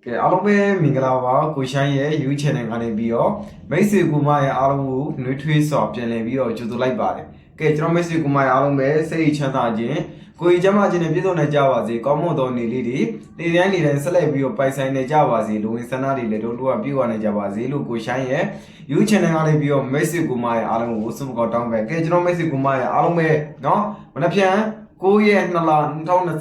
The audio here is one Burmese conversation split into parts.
ကဲအားလုံးပဲမင်္ဂလာပါကိုရှိုင်းရဲ့ YouTube channel ကနေပြီးတော့မိတ်ဆွေကူမရဲ့အားလုံးကိုနှွေးထွေးစွာပြန်လည်ပြီးတော့ကြိုဆိုလိုက်ပါတယ်ကဲကျွန်တော်မိတ်ဆွေကူမရဲ့အားလုံးပဲစိတ်ချမ်းသာခြင်းကိုယ်ကျမ်းမာခြင်းနဲ့ပြည့်စုံနေကြပါစေကောင်းမွန်သောနေ့လေးတွေနေ့တိုင်းဆက်လက်ပြီးတော့ပိုင်ဆိုင်နေကြပါစေလူဝင်ဆန္ဒတွေလည်းတို့ကပြည့်ဝနေကြပါစေလို့ကိုရှိုင်းရဲ့ YouTube channel ကနေပြီးတော့မိတ်ဆွေကူမရဲ့အားလုံးကိုဆုမကောင်းတောင်းပဲကဲကျွန်တော်မိတ်ဆွေကူမရဲ့အားလုံးပဲเนาะမနှပြန်9ရက်2လ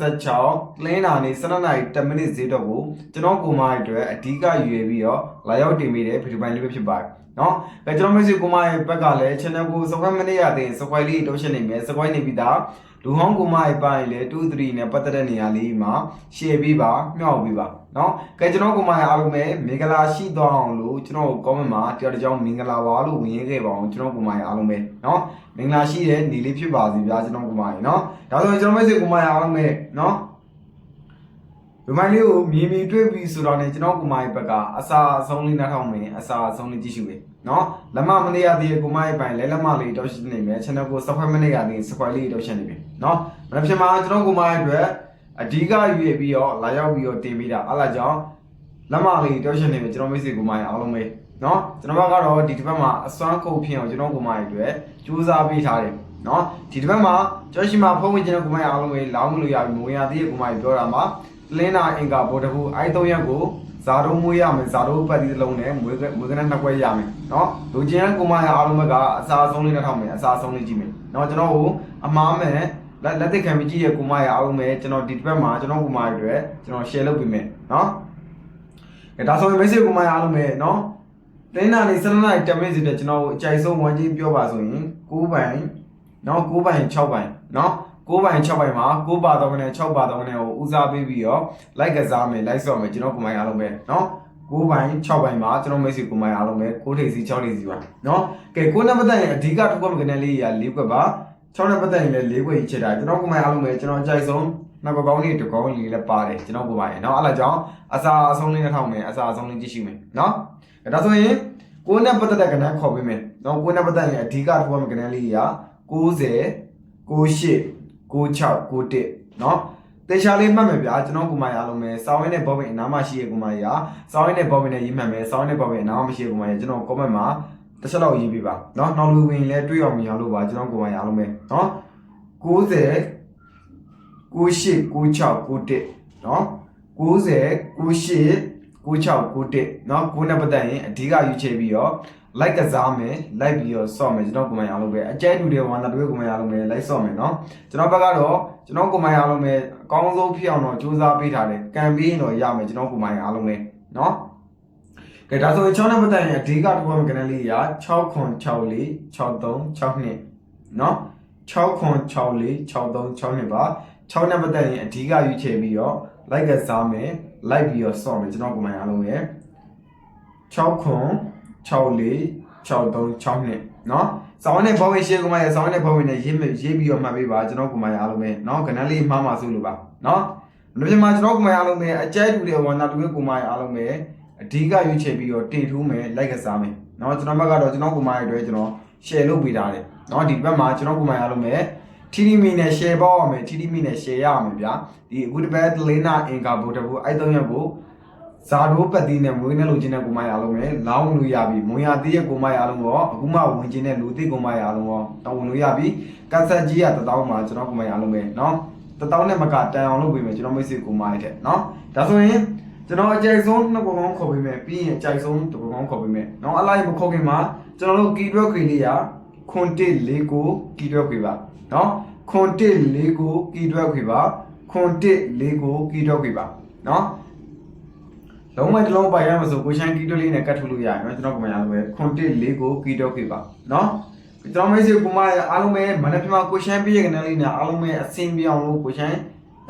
2026လင်းနာနေ12နာရီ10မိနစ်ဈေးတော့ကိုကျွန်တော်ကိုမရဲ့အတွက်အဓိကရွေပြီးတော့လာရောက်တင်ပေးတဲ့ဗီဒီယိုပိုင်းလေးပဲဖြစ်ပါတယ်เนาะအဲကျွန်တော်မိတ်ဆွေကိုမရဲ့ဘက်ကလည်း channel ကို subscribe မနေရသေးရင် subscribe လေးတောင်းရှင်းနေမယ် subscribe နေပြီးသားလူဟောင်းကိုမရဲ့ပိုင်းလည်း2 3နဲ့ပတ်သက်တဲ့နေရာလေးမှာ share ပေးပါမျှဝေပေးပါเนาะကဲကျွန်တော်ကိုမရဲ့အားလုံးပဲမင်္ဂလာရှိသွားအောင်လို့ကျွန်တော် comment မှာတရားတစ်ကြောင်းမင်္ဂလာပါလို့ဝင်ရေးခဲ့ပါအောင်ကျွန်တော်ကိုမရဲ့အားလုံးပဲเนาะမင်္ဂလာရှိတဲ့နေလေးဖြစ်ပါစေဗျာကျွန်တော်ကိုမရဲ့เนาะဒါဆိုရင်ကျွန်တော်မိတ်ဆွေကိုမရဲ့အားလုံးပဲเนาะဒီမိုင်းလေးကိုမြင်မြင်တွေ့ပြီးဆိုတော့ねကျွန်တော်ကိုမရဲ့ဘက်ကအစာအဆုံးလေးနှထောင်မယ်အစာအဆုံးလေးကြည့်ရှုပဲเนาะလက်မမနေရသေးတဲ့ကိုမရဲ့ပိုင်းလဲလက်မလေးတောက်ရှင်းနေမယ် channel ကို subscribe မနေရသေးရင် subscribe လေးတောက်ရှင်းနေပြီเนาะမနေ့ကမှကျွန်တော်ကိုမရဲ့အတွက်အဓိကရွေးပြီးတော့လာရောက်ပြီးတော့တင်ပေးတာအဲ့ဒါကြောင့်လက်မလေးတောက်ရှင်းနေမယ်ကျွန်တော်မိတ်ဆွေကိုမရဲ့အားလုံးပဲเนาะကျွန်တော်ဘက်ကတော့ဒီတစ်ပတ်မှာအစွမ်းကုန်ဖြစ်အောင်ကျွန်တော်ကိုမရဲ့အတွက်ကြိုးစားပေးထားတယ်เนาะဒီတစ်ပတ်မှာကျောရှိမှာဖုန်းဝင်ကျွန်တော်ကိုမရဲ့အားလုံးပဲလောင်းမလို့ရပြီမဝင်ရသေးတဲ့ကိုမရဲ့ပြောတာမှာလင်းနာအင်္ဂါဘောတဘူးအဲ့3ရက်ကိုဇာတုံးမွေးရမယ်ဇာတုံးပတ်ပြီးလုံးနဲ့မွေးကနဲ့နှစ်ခွဲရမယ်เนาะလူချင်းကိုမရဲ့အားလုံးဘက်ကအစာအဆုံးလေးနှထောင်မယ်အစာအဆုံးလေးကြည့်မယ်เนาะကျွန်တော်ကိုအမားမယ်လက်သိခံပြီးကြည့်ရကိုမရဲ့အားလုံးပဲကျွန်တော်ဒီတစ်ပတ်မှာကျွန်တော်ကိုမရဲ့အတွက်ကျွန်တော် share လုပ်ပေးမယ်เนาะဒါဆိုရင်မိတ်ဆွေကိုမရဲ့အားလုံးပဲเนาะတင်းနာနေ12နာရီ10မိနစ်စီတဲ့ကျွန်တော်အကြိုက်ဆုံး1ချင်းပြောပါဆိုရင်9ပိုင်เนาะ9ပိုင်6ပိုင်เนาะ9ပိုင်6ပိုင်မှာ9ပါတော့နဲ့6ပါတော့နဲ့ကိုဦးစားပေးပြီးတော့ like ကစားမယ် like ဆော့မယ်ကျွန်တော်ကိုမိုင်းအားလုံးပဲเนาะ9ပိုင်6ပိုင်မှာကျွန်တော်မိတ်ဆွေကိုမိုင်းအားလုံးပဲ9ထိပ်စီ6ထိပ်စီပါเนาะကဲ9နဲ့ပတ်သက်ရင်အဓိကထုတ်ခွင့်ကနေလေးရ4ခွက်ပါ6နဲ့ပတ်သက်ရင်လည်း4ခွက်ကြီးချက်တာကျွန်တော်ကိုမိုင်းအားလုံးပဲကျွန်တော်အကြိုက်ဆုံးနောက်ကောင်းလေးတကောင်းလေးလည်းပါတယ်ကျွန်တော်ကိုမိုင်းเนาะအဲ့ဒါကြောင့်အစာအဆုံးလေးနဲ့ထောက်မယ်အစာအဆုံးလေးကြည့်ရှိမယ်เนาะဒါဆိုရင်9နဲ့ပတ်သက်တဲ့ကဏ္ဍခေါ်ပေးမယ်เนาะ9နဲ့ပတ်သက်ရင်အဓိကထုတ်ခွင့်ကဏ္ဍလေးရ90 98 96 91เนาะတေချာလေးမှတ်မယ်ဗျာကျွန်တော်ကိုမရအားလုံးပဲစောင်းရင်းနဲ့ဘောပင်အနားမရှိရဲ့ကိုမရစောင်းရင်းနဲ့ဘောပင်နဲ့ရေးမှတ်မယ်စောင်းရင်းနဲ့ဘောပင်အနားမရှိရဲ့ကိုမရကျွန်တော် comment မှာတစ်ချက်လောက်ရေးပေးပါเนาะနောက်လူဝင်လဲတွေးအောင်မြင်အောင်လို့ပါကျွန်တော်ကိုမရအားလုံးပဲเนาะ90 98 96 91เนาะ90 98 96 91เนาะ9နဲ့ပတ်သက်ရင်အဓိကယူချေပြီးတော့ like ကစားမယ် like ပြီးတော့ဆော့မယ်ကျွန်တော်ကိုမရအောင်လို့ပဲအကျဲတူတွေဝမ်းသာတွေကိုမရအောင်လို့ပဲ like ဆော့မယ်เนาะကျွန်တော်ဘက်ကတော့ကျွန်တော်ကိုမရအောင်လို့ပဲအကောင်းဆုံးဖြစ်အောင်တော့စူးစမ်းပေးထားတယ်ကံပေးရင်တော့ရမယ်ကျွန်တော်ကိုမရအောင်လို့ပဲเนาะကဲဒါဆိုရင်6နဲ့ပတ်သက်ရင်အဓိကတစ်ခုမှကဏ္ဍလေးရ6ခွန်6 4 63 62เนาะ6ခွန်6 4 63 62ပါ6နဲ့ပတ်သက်ရင်အဓိကယူချေပြီးတော့ like ကစားမယ် like ပြီးတော့ဆော့မယ်ကျွန်တော်ကိုမရအောင်လို့ပဲ6ခွန်64 63 62เนาะစောင်းနဲ့ဘောဝင်ရှေ့ကမှရစောင်းနဲ့ဘောဝင်နဲ့ရေးပြီးတော့မှတ်ပေးပါကျွန်တော်ကိုမရအားလုံးပဲเนาะခဏလေးမှားမှာစိုးလို့ပါเนาะလူပြမကျွန်တော်ကိုမရအားလုံးပဲအကြိုက်တူတဲ့ဝန်တာတူရဲ့ကိုမရအားလုံးပဲအဓိကရွေးချယ်ပြီးတော့တင်ထူးမယ်လိုက်ကစားမယ်เนาะကျွန်တော်ဘက်ကတော့ကျွန်တော်ကိုမရရဲ့အတွက်ကျွန်တော် share လုပ်ပေးထားတယ်เนาะဒီဘက်မှာကျွန်တော်ကိုမရအားလုံးပဲထီမီနဲ့ share ပေါက်ရမယ်ထီမီနဲ့ share ရရမယ်ဗျာဒီအခုတစ်ပတ်လင်းနာအင်္ဂါဘုတ်တဘူးအဲ့3ရက်ကိုဇာတိုးပတ်သေးနဲ့မွေးနဲ့လူချင်းနဲ့ကိုမရအားလုံးပဲလောင်းလို့ရပြီမွေးရသေးရဲ့ကိုမရအားလုံးရောအခုမှဝင်ချင်းနဲ့လူသိကိုမရအားလုံးရောတောင်းဝင်လို့ရပြီကတ်ဆက်ကြီးက1000မှာကျွန်တော်ကိုမရအားလုံးပဲเนาะ1000နဲ့မကတန်အောင်လုပ်ပေးမယ်ကျွန်တော်မိတ်ဆွေကိုမရတဲ့เนาะဒါဆိုရင်ကျွန်တော်အကြိုက်ဆုံးနှစ်ပုံကောင်းခေါ်ပေးမယ်ပြီးရင်အကြိုက်ဆုံးတစ်ပုံကောင်းခေါ်ပေးမယ်เนาะအလိုက်မခေါ်ခင်မှာကျွန်တော်တို့ကီတွက်ခွေလေးရခွန်1 4 9ကီတွက်ခွေပါเนาะခွန်1 4 9ကီတွက်ခွေပါခွန်1 4 9ကီတွက်ခွေပါเนาะလုံးဝတစ်လုံးပိုင်ရမှာဆိုကိုရှိုင်းကီတိုလေးနဲ့ကတ်ထုတ်လို့ရတယ်เนาะကျွန်တော်ကမှရလို့ပဲခွန်1 4 9ကီတိုခေပါเนาะကျွန်တော်မိတ်ဆွေကမှအားလုံးပဲမနက်ဖြန်မှာကိုရှိုင်းပြည့်ရဲ့ကနေလေးနဲ့အားလုံးပဲအဆင်ပြေအောင်လို့ကိုရှိုင်း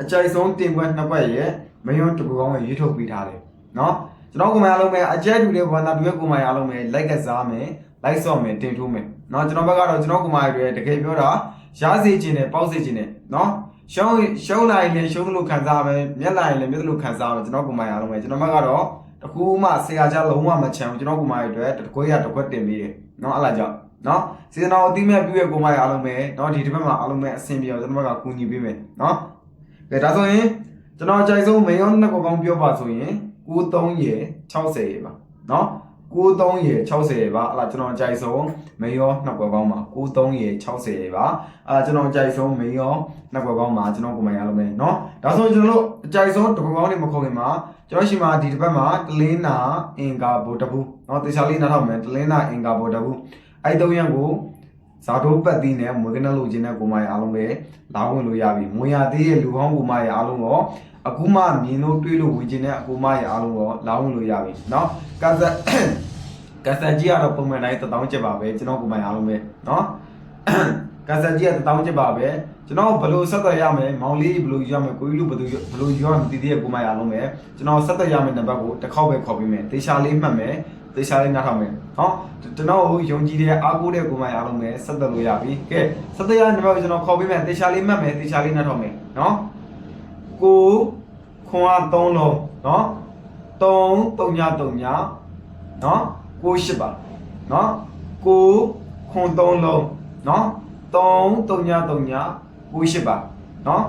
အကြိုက်ဆုံးတင်ပွဲနှစ်ပတ်ရဲ့မယွန်းတကူကောင်းရဲ့ရေးထုတ်ပေးထားတယ်เนาะကျွန်တော်ကမှအားလုံးပဲအကြိုက်တူတဲ့ဝန်တာတူရဲ့ကိုမှအားလုံးပဲ like ကစားမယ် like ဆော့မယ်တင်ထိုးမယ်เนาะကျွန်တော်ဘက်ကတော့ကျွန်တော်ကမှရဲ့တကယ်ပြောတာရစေခြင်းနဲ့ပေါက်စေခြင်းနဲ့เนาะရှုံးလိုက်ရင်ရှုံးလို့ခံစားမယ်မျက်လိုက်ရင်မျက်လို့ခံစားမယ်ကျွန်တော်ကိုမရအောင်ပဲကျွန်တော်ဘက်ကတော့တကူမှဆရာချလုံးဝမချမ်းဘူးကျွန်တော်ကိုမရတဲ့အတွက်တကွဲရတကွက်တင်ပြီးတယ်เนาะအဲ့လာကြောင့်เนาะစီဇန်တော်အတိမဲ့ပြည့်ရဲ့ကိုမရအောင်ပဲเนาะဒီတစ်ပတ်မှာအားလုံးပဲအဆင်ပြေအောင်ကျွန်တော်ဘက်ကကူညီပေးမယ်เนาะကဲဒါဆိုရင်ကျွန်တော်အကြိုက်ဆုံးမေယောနှစ်ကောင်းပြောပါဆိုရင် 93ရေ60ရေပါနော်93ရေ60ရေပါအဲ့ဒါကျွန်တော်ကြိုက်ဆုံးမင်းရောနှစ်ကွက်ကောင်းပါ93ရေ60ရေပါအဲ့ဒါကျွန်တော်ကြိုက်ဆုံးမင်းရောနှစ်ကွက်ကောင်းပါကျွန်တော်ကိုမရလို့မယ်နော်ဒါဆိုကျွန်တော်တို့အကြိုက်ဆုံးတစ်ကွက်ကောင်းနေမခေါ်ခင်မှာကျွန်တော်ရှိမှာဒီတစ်ပတ်မှာတလင်းနာအင်္ဂါဘိုတဘူးနော်တေချာလေးနားထောင်မယ်တလင်းနာအင်္ဂါဘိုတဘူးအဲ့3ရက်ကိုဇာတိုးပတ်သီးနဲ့မွေးကနလို့ခြင်းနဲ့ကိုမရအားလုံးပဲလာဝင်လို့ရပြီမွေရသေးရဲ့လူဟောင်းကိုမရအားလုံးရောအခုမှမြင်လို့တွေးလို့ဝင်ခြင်းနဲ့အကူမရအားလုံးရောလာဝင်လို့ရပြီเนาะကတ်ဆက်ကြီးကတော့ပုံမှန်တိုင်း1000ကျပ်ပါပဲကျွန်တော်ကိုမရအားလုံးပဲเนาะကတ်ဆက်ကြီးက1000ကျပ်ပါပဲကျွန်တော်ဘလို့ဆက်သွယ်ရမယ်မောင်လေးဘလို့ယူရမယ်ကိုကြီးလူဘလို့ယူရမယ်တည်တည်ရဲ့ကိုမရအားလုံးပဲကျွန်တော်ဆက်သွယ်ရမယ်နံပါတ်ကိုတစ်ခေါက်ပဲခေါ်ပေးမယ်တေချာလေးမှတ်မယ်တေချာလေးနားထောင်မယ်เนาะကျွန်တော်ယုံကြည်တဲ့အားကိုးတဲ့ကိုမရအားလုံးပဲဆက်သွယ်လို့ရပြီကဲဆက်သွယ်ရတဲ့နံပါတ်ကိုကျွန်တော်ခေါ်ပေးမယ်တေချာလေးမှတ်မယ်တေချာလေးနားထောင်မယ်เนาะကိုခွန်အား3လုံးเนาะ3 3 3ညเนาะ98ပါเนาะကိုခွန်3လုံးเนาะ3 3 3ည98ပါเนาะ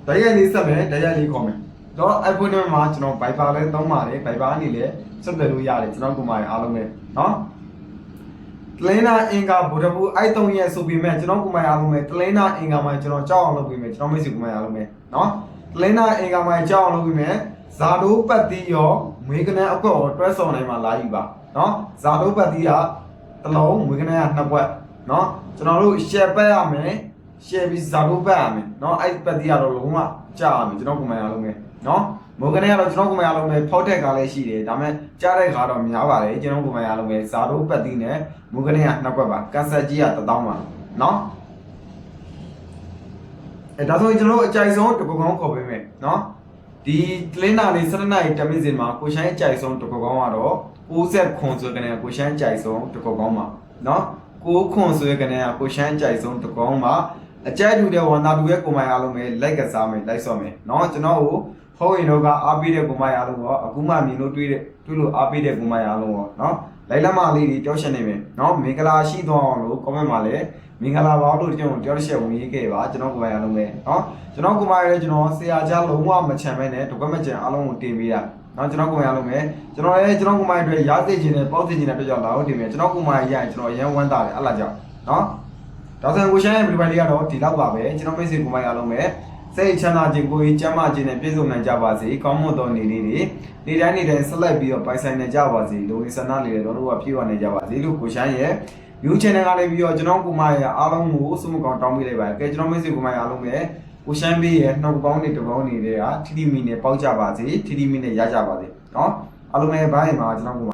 တရက်လေးဆက်မယ်တရက်လေးခေါ်မယ်တော့ iPhone နဲ့မှာကျွန်တော် Viber လဲသုံးပါတယ် Viber အနေနဲ့ဆက်သွယ်လို့ရတယ်ကျွန်တော်ကိုမရအားလုံးပဲเนาะတလင်းနာအင်္ဂါဗုဒ္ဓဘူးအဲ့3ရက်ဆိုပြီးမဲ့ကျွန်တော်ကိုမရအားလုံးပဲတလင်းနာအင်္ဂါမှာကျွန်တော်ကြောက်အောင်လုပ်ပြီးမဲ့ကျွန်တော်မိတ်ဆွေကိုမရအားလုံးပဲเนาะတလင်းနာအင်္ဂါမှာကြောက်အောင်လုပ်ပြီးမဲ့ဇာတိုးပတ်တီးရောမွေးကနန်းအကွက်ရောတွဲဆောင်နိုင်မှာလာယူပါเนาะဇာတိုးပတ်တီးကတစ်လုံးမွေးကနန်းက2ကွက်เนาะကျွန်တော်တို့ share ပတ်ရမယ် share ပြီးဇာတိုးပတ်ရမယ်เนาะအဲ့ပတ်တီးကတော့လုံးဝကြာရမယ်ကျွန်တော်ကိုမရအားလုံးပဲเนาะမွေးကနန်းကတော့ကျွန်တော်ကိုမရအားလုံးပဲဖောက်တဲ့ကားလည်းရှိတယ်ဒါပေမဲ့ကြားတဲ့ကားတော့များပါတယ်ကျွန်တော်ကိုမရအားလုံးပဲဇာတိုးပတ်တီးနဲ့မွေးကနန်းက2ကွက်ပါကတ်ဆက်ကြီးက1000ပါเนาะအဲ့ဒါဆိုရင်ကျွန်တော်တို့အကြိုက်ဆုံးတစ်ခုကောင်းခေါ်ပေးမယ်เนาะဒီတလင်းနာလေး7နာရီ10မိနစ်စင်မှာကိုရှိုင်းအကြိုက်ဆုံးတစ်ခုကောင်းကတော့60ခွန်ဆိုကနေကိုရှိုင်းအကြိုက်ဆုံးတစ်ခုကောင်းပါเนาะ6ခွန်ဆိုကနေကိုရှိုင်းအကြိုက်ဆုံးတစ်ခုကောင်းပါအကြိုက်တူတဲ့ဝန်သားတူရဲ့ကိုမိုင်အားလုံးပဲလိုက်ကစားမယ်လိုက်ဆော့မယ်เนาะကျွန်တော်ကိုဟိုးရင်တော့ကအားပေးတဲ့ကိုမိုင်အားလုံးရောအခုမှမြင်လို့တွေးလို့အားပေးတဲ့ကိုမိုင်အားလုံးရောเนาะလိုက်လက်မလေးတွေပြောရှင်းနေမယ်เนาะမင်္ဂလာရှိသွားအောင်လို့ comment မှာလည်းမင်္ဂလာပါလို့ကျွန်တော်ပြောချက်ဝင်ရေးခဲ့ပါကျွန်တော်ကိုမိုင်အားလုံးပဲเนาะကျွန်တော်ကိုမိုင်လည်းကျွန်တော်ဆရာကြားလုံးဝမချမ်းမဲနဲ့တကွက်မချမ်းအားလုံးကိုတင်ပေးတာเนาะကျွန်တော်ကိုမိုင်အားလုံးပဲကျွန်တော်လည်းကျွန်တော်ကိုမိုင်အတွက်ရားသိခြင်းနဲ့ပေါက်သိခြင်းနဲ့တွေ့ကြလာတော့တင်မယ်ကျွန်တော်ကိုမိုင်ရရင်ကျွန်တော်အရန်ဝမ်းသာတယ်အဲ့လားကြောင့်เนาะဒါဆိုရင်ကိုရှမ်းရဲ့ဗီဒီယိုလေးကတော့ဒီလောက်ပါပဲကျွန်တော်မိတ်ဆွေကိုမိုင်အားလုံးပဲစိတ်ချမ်းသာခြင်းကိုယ်ကျမ်းမာခြင်းနဲ့ပြည့်စုံနိုင်ကြပါစေကောင်းမွန်သောနေ့လေးတွေနေ့တိုင်းဆက်လက်ပြီးတော့ပိုင်ဆိုင်နေကြပါစေလူတွေဆန္ဒလေးတွေတို့ကပြည့်ဝနေကြပါစေလို့ကိုရှမ်းရဲ့ YouTube channel ကနေပြီးတော့ကျွန်တော်ကိုမရအားလုံးကိုစုမကောင်တောင်းပေးလိုက်ပါတယ်ကဲကျွန်တော်မိတ်ဆွေကိုမရအားလုံးပဲကိုရှမ်းပေးရဲ့နှုတ်ပေါင်းတွေတပေါင်းတွေကထီထီမီနဲ့ပေါက်ကြပါစေထီထီမီနဲ့ရကြပါစေเนาะအားလုံးပဲဘိုင်းမှာကျွန်တော်ကို